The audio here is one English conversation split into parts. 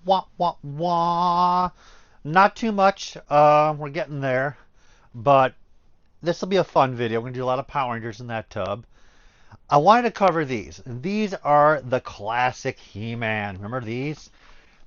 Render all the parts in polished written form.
Wah, wah, wah. Not too much. We're getting there. But this will be a fun video. We're going to do a lot of Power Rangers in that tub. I wanted to cover these. These are the classic He-Man. Remember these?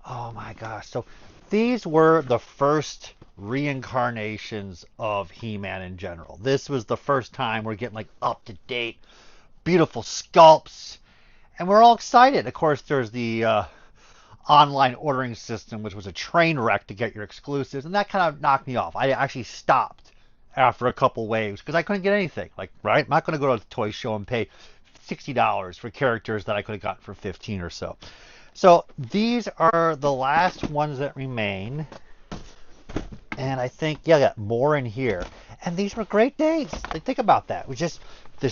Oh my gosh. So these were the first reincarnations of He-Man in general. This was the first time we're getting like up to date, beautiful sculpts, and we're all excited. Of course, there's the online ordering system, which was a train wreck to get your exclusives, and that kind of knocked me off. I actually stopped after a couple waves because I couldn't get anything. Like, right? I'm not going to go to the toy show and pay $60 for characters that I could have gotten for 15 or so. So these are the last ones that remain. And I think, yeah, I got more in here. And these were great days. Like, think about that. This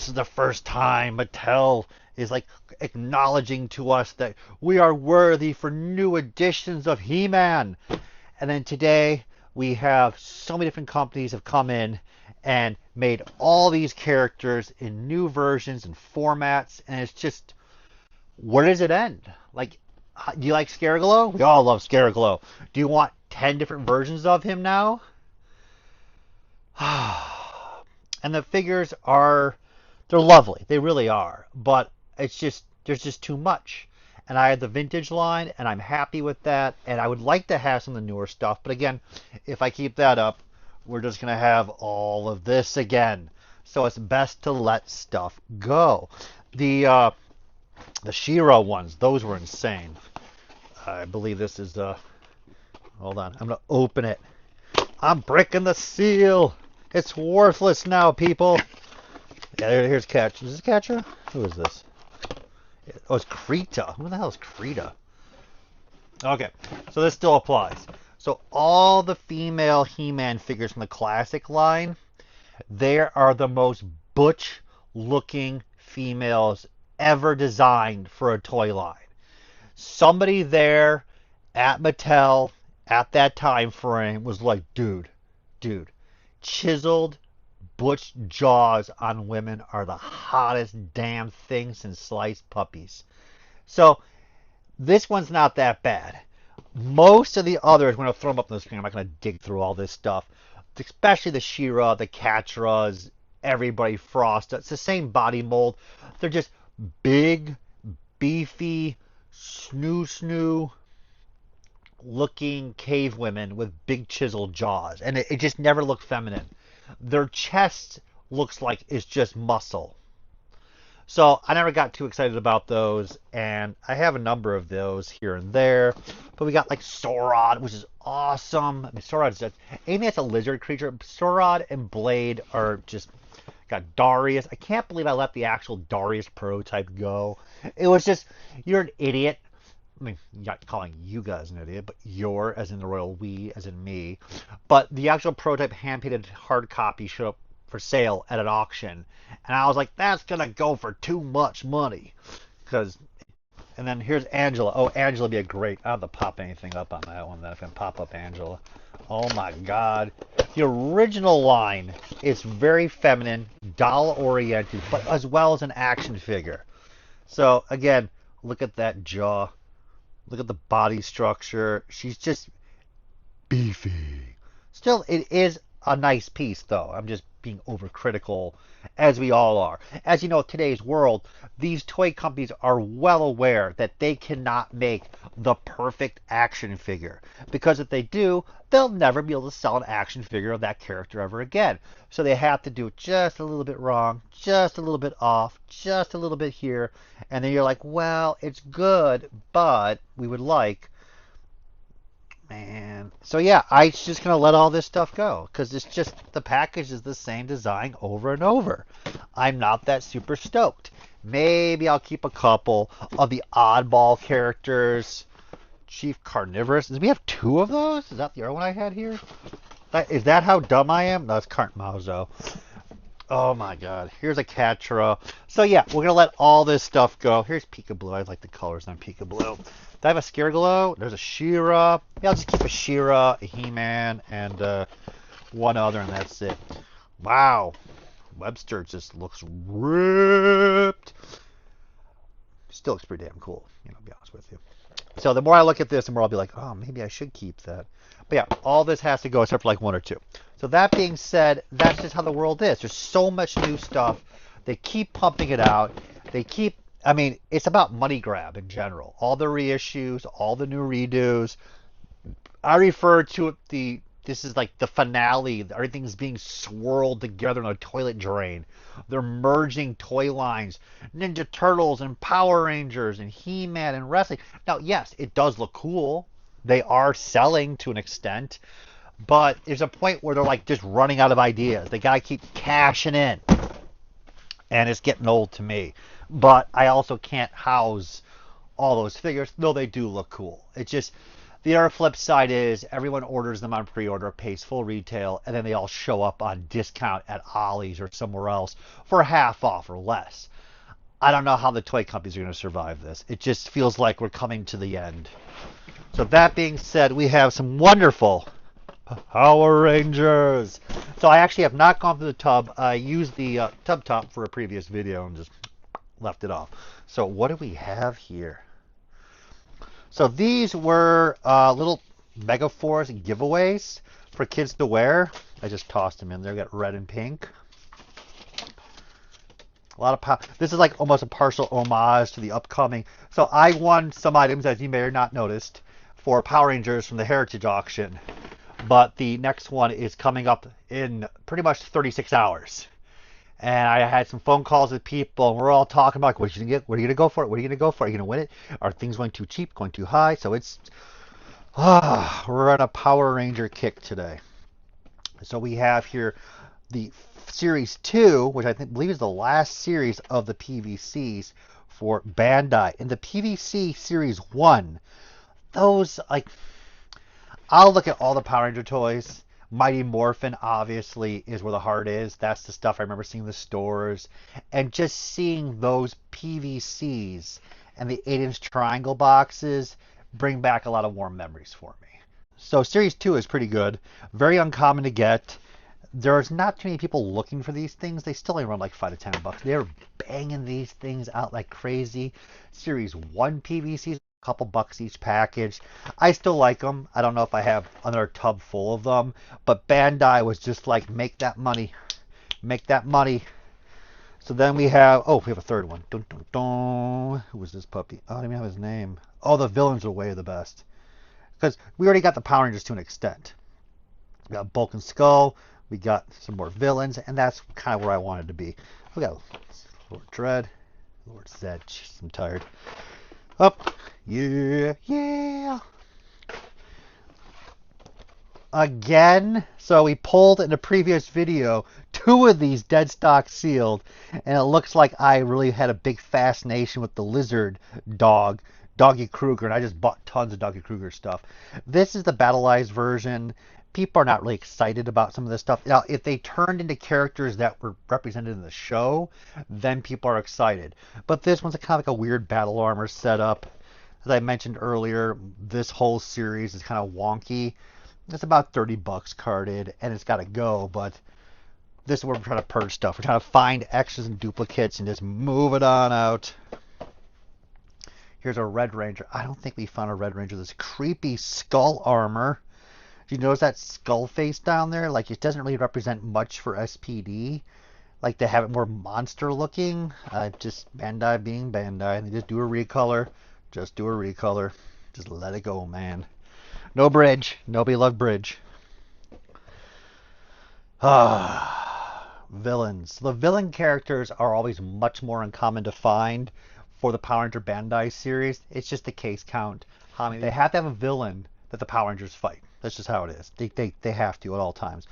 is the first time Mattel is like acknowledging to us that we are worthy for new editions of He-Man. And then today we have so many different companies have come in and made all these characters in new versions and formats. And it's just, where does it end? Like, do you like Scareglow? We all love Scareglow. Do you want 10 different versions of him now? And the figures they're lovely. They really are. But there's just too much. And I had the vintage line, and I'm happy with that. And I would like to have some of the newer stuff. But again, if I keep that up, we're just going to have all of this again. So it's best to let stuff go. The She-Ra ones, those were insane. I believe this is hold on, I'm gonna open it. I'm breaking the seal. It's worthless now, people. Yeah, here's Catcher. Is this Catcher? Who is this? Oh, it's Krita. Who the hell is Krita? Okay, so this still applies. So all the female He-Man figures from the classic line, they are the most butch looking females ever designed for a toy line. Somebody there at Mattel at that time frame was like, dude, chiseled butch jaws on women are the hottest damn thing since sliced puppies. So this one's not that bad. Most of the others, I'm going to throw them up on the screen. I'm not going to dig through all this stuff, especially the She-Ra, the Catras, everybody Frost. It's the same body mold. They're just big, beefy, snoo looking cave women with big chiseled jaws, and it just never looked feminine. Their chest looks like it's just muscle. So I never got too excited about those, and I have a number of those here and there. But we got like Sorod, which is awesome. I mean, Sorod's just, Amy has a lizard creature. Sorod and Blade are just, got Darius. I can't believe I let the actual Darius prototype go. It was just, you're an idiot. I mean, not calling you guys an idiot, but you're, as in the royal we, as in me. But the actual prototype hand-painted hard copy showed up for sale at an auction. And I was like, that's going to go for too much money. And then here's Angela. Oh, Angela would be a great, I don't have to pop anything up on that one. Then I can pop up Angela. Oh my God. The original line is very feminine, doll-oriented, but as well as an action figure. So, again, look at that jaw. Look at the body structure. She's just beefy. Still, it is a nice piece, though. I'm just being overcritical, as we all are. As you know, today's world, these toy companies are well aware that they cannot make the perfect action figure. Because if they do, they'll never be able to sell an action figure of that character ever again. So they have to do it just a little bit wrong, just a little bit off, just a little bit here. And then you're like, well, it's good, but we would like... Man. So yeah, I'm just going to let all this stuff go. Because it's just, the package is the same design over and over. I'm not that super stoked. Maybe I'll keep a couple of the oddball characters. Chief Carnivorous. Does we have two of those? Is that the other one I had here? Is that how dumb I am? No, it's Carnt Mauzo. Oh my God. Here's a Catra. So yeah, we're going to let all this stuff go. Here's Peekaboo. I like the colors on Peekaboo. Do I have a Scareglow? There's a She-Ra. Yeah, I'll just keep a She-Ra, a He-Man, and one other, and that's it. Wow. Webster just looks ripped. Still looks pretty damn cool, to be honest with you. So the more I look at this, the more I'll be like, oh, maybe I should keep that. But yeah, all this has to go except for like one or two. So that being said, that's just how the world is. There's so much new stuff. They keep pumping it out. They keep, I mean, it's about money grab in general. All the reissues, all the new redos. I refer to it this is like the finale. Everything's being swirled together in a toilet drain. They're merging toy lines, Ninja Turtles and Power Rangers and He-Man and wrestling. Now, yes, it does look cool. They are selling to an extent, but there's a point where they're like just running out of ideas. They gotta keep cashing in, and it's getting old to me. But I also can't house all those figures, though they do look cool. It's just the other flip side is everyone orders them on pre-order, pays full retail, and then they all show up on discount at Ollie's or somewhere else for half off or less. I don't know how the toy companies are going to survive this. It just feels like we're coming to the end. So that being said, we have some wonderful Power Rangers. So I actually have not gone through the tub. I used the tub top for a previous video and just left it off. So what do we have here? So these were little Megaforce giveaways for kids to wear. I just tossed them in there. Got red and pink. A lot of power. This is like almost a partial homage to the upcoming. So I won some items, as you may have not noticed, for Power Rangers from the Heritage Auction. But the next one is coming up in pretty much 36 hours. And I had some phone calls with people, and we're all talking about, like, what are you going to get? What are you going to go for it? What are you going to go for? Are you going to win it? Are things going too cheap, going too high? So it's, we're on a Power Ranger kick today. So we have here the Series 2, which I believe is the last series of the PVCs for Bandai. In the PVC Series 1, those, like, I'll look at all the Power Ranger toys. Mighty Morphin, obviously, is where the heart is. That's the stuff I remember seeing in the stores. And just seeing those PVCs and the 8-inch triangle boxes bring back a lot of warm memories for me. So Series 2 is pretty good. Very uncommon to get. There's not too many people looking for these things. They still only run like $5 to $10. They're banging these things out like crazy. Series 1 PVCs, a couple bucks each package. I still like them. I don't know if I have another tub full of them, but Bandai was just like, make that money. Make that money. So then we have a third one. Dun, dun, dun. Who was this puppy? Oh, I don't even have his name. Oh, the villains are way the best. Because we already got the Power Rangers to an extent. We got Bulk and Skull. We got some more villains, and that's kind of where I wanted to be. We got Lord Dread, Lord Zed. Jeez, I'm tired. Up. Yeah. Again, so we pulled in a previous video 2 of these dead stock sealed, and it looks like I really had a big fascination with the lizard dog, Doggy Kruger, and I just bought tons of Doggy Kruger stuff. This is the Battleized version. People are not really excited about some of this stuff. Now, if they turned into characters that were represented in the show, then people are excited. But this one's kind of like a weird battle armor setup. As I mentioned earlier, this whole series is kind of wonky. It's about $30 carded, and it's got to go, but this is where we're trying to purge stuff. We're trying to find extras and duplicates and just move it on out. Here's a Red Ranger. I don't think we found a Red Ranger. This creepy skull armor. Do you notice that skull face down there? Like, it doesn't really represent much for SPD. Like, they have it more monster looking. Just Bandai being Bandai. They just do a recolor. Just do a recolor. Just let it go, man. No bridge. Nobody loved bridge. Villains. The villain characters are always much more uncommon to find for the Power Ranger Bandai series. It's just the case count. How many? They have to have a villain that the Power Rangers fight. That's just how it is. They have to at all times.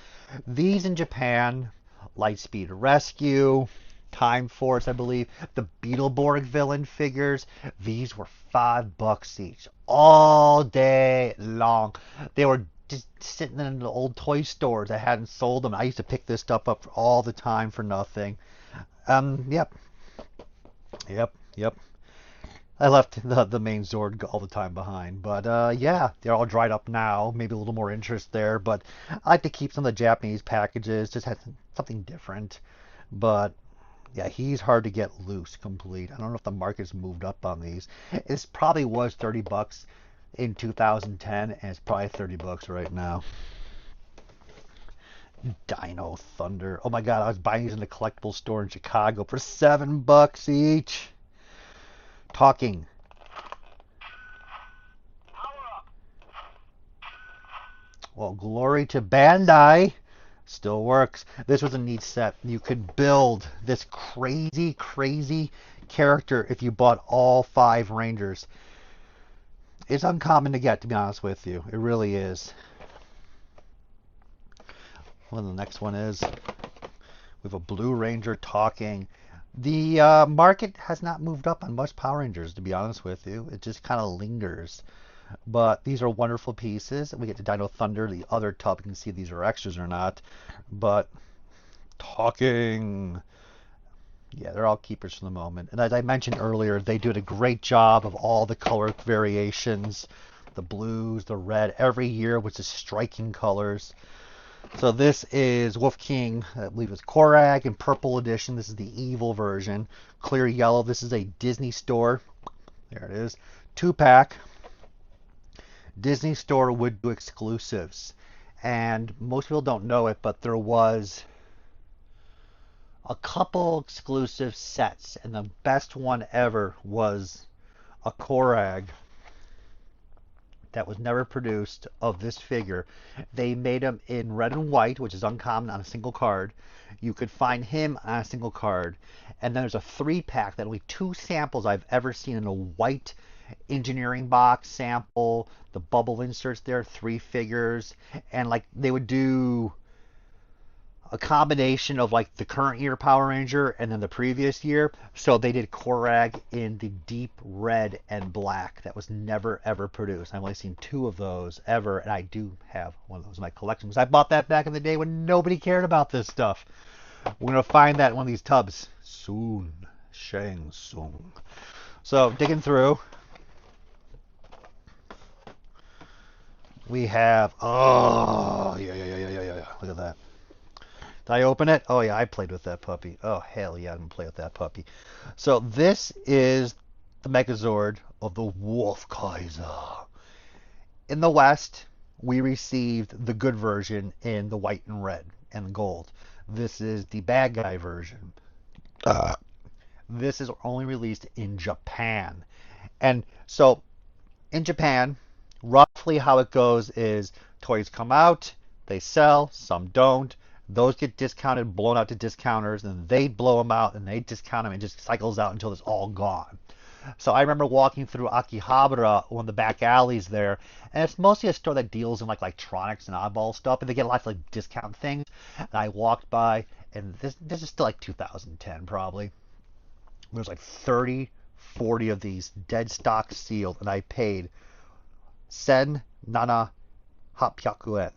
These in Japan, Lightspeed Rescue, Time Force, I believe, the Beetleborg villain figures, these were $5 each all day long. They were just sitting in the old toy stores that hadn't sold them. I used to pick this stuff up all the time for nothing. Yep. I left the main Zord all the time behind. But yeah, they're all dried up now. Maybe a little more interest there. But I like to keep some of the Japanese packages. Just had something different. But yeah, he's hard to get loose complete. I don't know if the market's moved up on these. This probably was $30 in 2010, and it's probably 30 bucks right now. Dino Thunder. Oh my god, I was buying these in the collectible store in Chicago for $7 each. Talking. Well, glory to Bandai. Still works. This was a neat set. You could build this crazy, crazy character if you bought all 5 Rangers. It's uncommon to get, to be honest with you. It really is. Well, the next one is we have a Blue Ranger talking. The market has not moved up on much Power Rangers, to be honest with you. It just kind of lingers. But these are wonderful pieces. We get to Dino Thunder, the other tub. You can see if these are extras or not. But talking. Yeah, they're all keepers for the moment. And as I mentioned earlier, they did a great job of all the color variations. The blues, the red, every year with just striking colors. So this is Wolf King, I believe it's Korag in purple edition. This is the evil version. Clear yellow. This is a Disney Store. There it is. 2-pack. Disney Store would do exclusives. And most people don't know it, but there was a couple exclusive sets. And the best one ever was a Korag that was never produced of this figure. They made him in red and white, which is uncommon on a single card. You could find him on a single card. And then there's a 3-pack that only 2 samples I've ever seen in a white engineering box sample. The bubble inserts there, 3 figures. And like they would do a combination of like the current year Power Ranger and then the previous year. So they did Korag in the deep red and black. That was never ever produced. I've only seen 2 of those ever, and I do have one of those in my collection because I bought that back in the day when nobody cared about this stuff. We're gonna find that in one of these tubs soon. Shang Tsung. So digging through, we have yeah. Look at that. Did I open it? Oh yeah, I played with that puppy. Oh hell yeah, I'm gonna play with that puppy. So this is the Megazord of the Wolf Kaiser. In the West, we received the good version in the white and red and gold. This is the bad guy version. This is only released in Japan. And so in Japan, roughly how it goes is toys come out, they sell, some don't. Those get discounted, blown out to discounters, and they blow them out and they discount them and it just cycles out until it's all gone. So I remember walking through Akihabara, one of the back alleys there, and it's mostly a store that deals in like electronics and oddball stuff, and they get lots of like discount things. And I walked by, and this is still like 2010 probably. There's like 30, 40 of these dead stock sealed, and I paid sen nana hapyaku yen.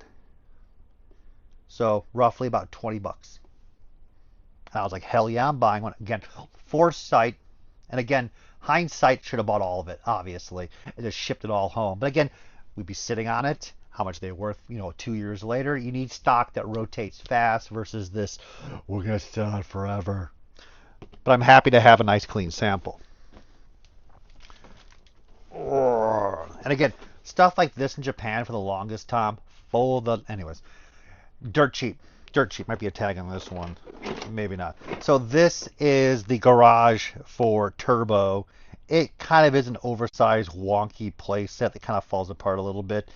So roughly about 20 bucks. And I was like, hell yeah, I'm buying one. Again, foresight, and again, hindsight, should have bought all of it, obviously, and just shipped it all home. But again, we'd be sitting on it. How much they're worth, 2 years later. You need stock that rotates fast versus this, we're going to sit on it forever. But I'm happy to have a nice clean sample. And again, stuff like this in Japan for the longest time, anyways, dirt cheap. Dirt cheap might be a tag on this one. Maybe not. So this is the garage for Turbo. It kind of is an oversized, wonky play set that kind of falls apart a little bit.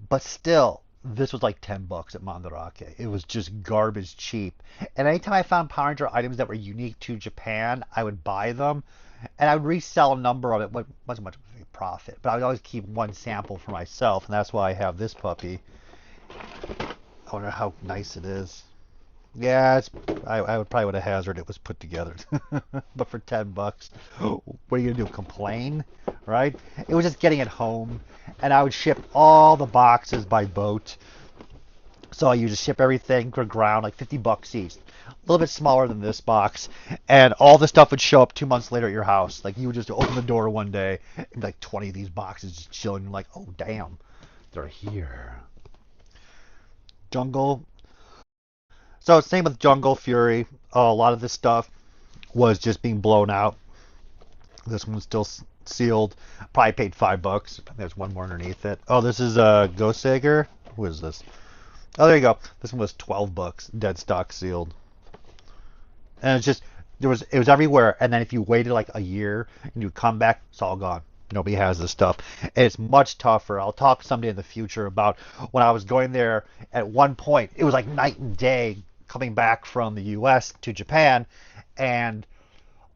But still, this was like 10 bucks at Mandarake. It was just garbage cheap. And anytime I found Power Ranger items that were unique to Japan, I would buy them. And I would resell a number of it. It wasn't much of a profit. But I would always keep one sample for myself. And that's why I have this puppy. I wonder how nice it is. Yeah, I would probably would have hazarded it was put together. But for 10 bucks, what are you gonna do? Complain, right? It was just getting it home, and I would ship all the boxes by boat. So I used to ship everything per ground, like 50 bucks each. A little bit smaller than this box, and all the stuff would show up 2 months later at your house. Like you would just open the door one day, and like 20 of these boxes just chilling. You're like, oh damn, they're here. Jungle. So same with Jungle Fury. A lot of this stuff was just being blown out. This one's still sealed. Probably paid $5. There's one more underneath it. Oh, this is Ghost Sager. Who is this? Oh, there you go. This one was $12, dead stock sealed. And it's just it was everywhere. And then if you waited like a year and you come back, it's all gone. Nobody has this stuff. And it's much tougher. I'll talk someday in the future about when I was going there. At one point, it was like night and day coming back from the U.S. to Japan, and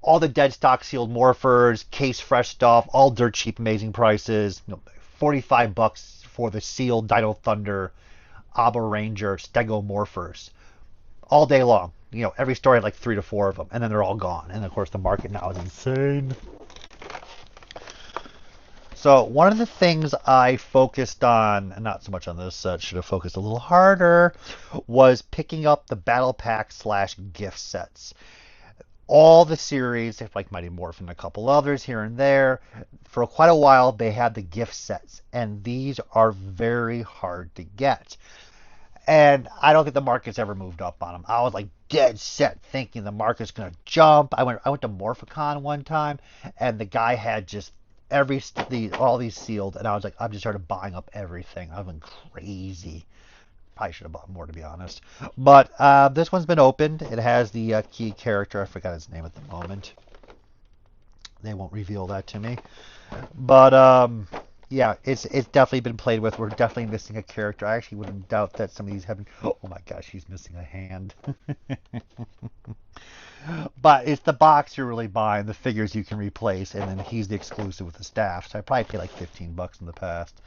all the dead stock sealed morphers, case fresh stuff, all dirt cheap, amazing prices. $45 for the sealed Dino Thunder, Abba Ranger, Stego morphers, all day long. Every story had like 3 to 4 of them, and then they're all gone. And of course, the market now is insane. So one of the things I focused on, and not so much on this set, should have focused a little harder, was picking up the battle pack / gift sets. All the series, like Mighty Morphin and a couple others here and there, for quite a while they had the gift sets, and these are very hard to get. And I don't think the market's ever moved up on them. I was like dead set thinking the market's going to jump. I went to Morphicon one time, and the guy had just all these sealed, and I was like, I've just started buying up everything. I've been crazy. Probably should have bought more, to be honest. But this one's been opened. It has the key character. I forgot his name at the moment. They won't reveal that to me. But yeah, it's definitely been played with. We're definitely missing a character. I actually wouldn't doubt that some of these haven't. Oh my gosh, he's missing a hand. But it's the box you're really buying, the figures you can replace, and then he's the exclusive with the staff. So I probably paid like $15 in the past.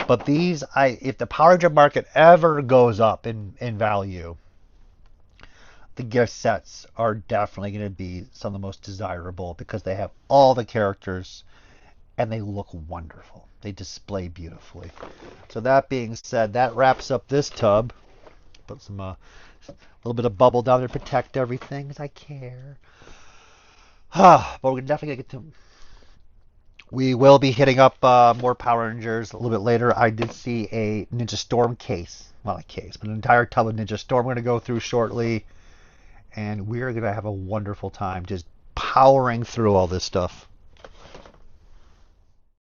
But these, if the Power Ranger market ever goes up in value, the gift sets are definitely going to be some of the most desirable because they have all the characters and they look wonderful. They display beautifully. So that being said, that wraps up this tub. Put some a little bit of bubble down there to protect everything because I care. But we're definitely going to get to... We will be hitting up more Power Rangers a little bit later. I did see a Ninja Storm case. Well, not a case, but an entire tub of Ninja Storm we're going to go through shortly. And we're going to have a wonderful time just powering through all this stuff.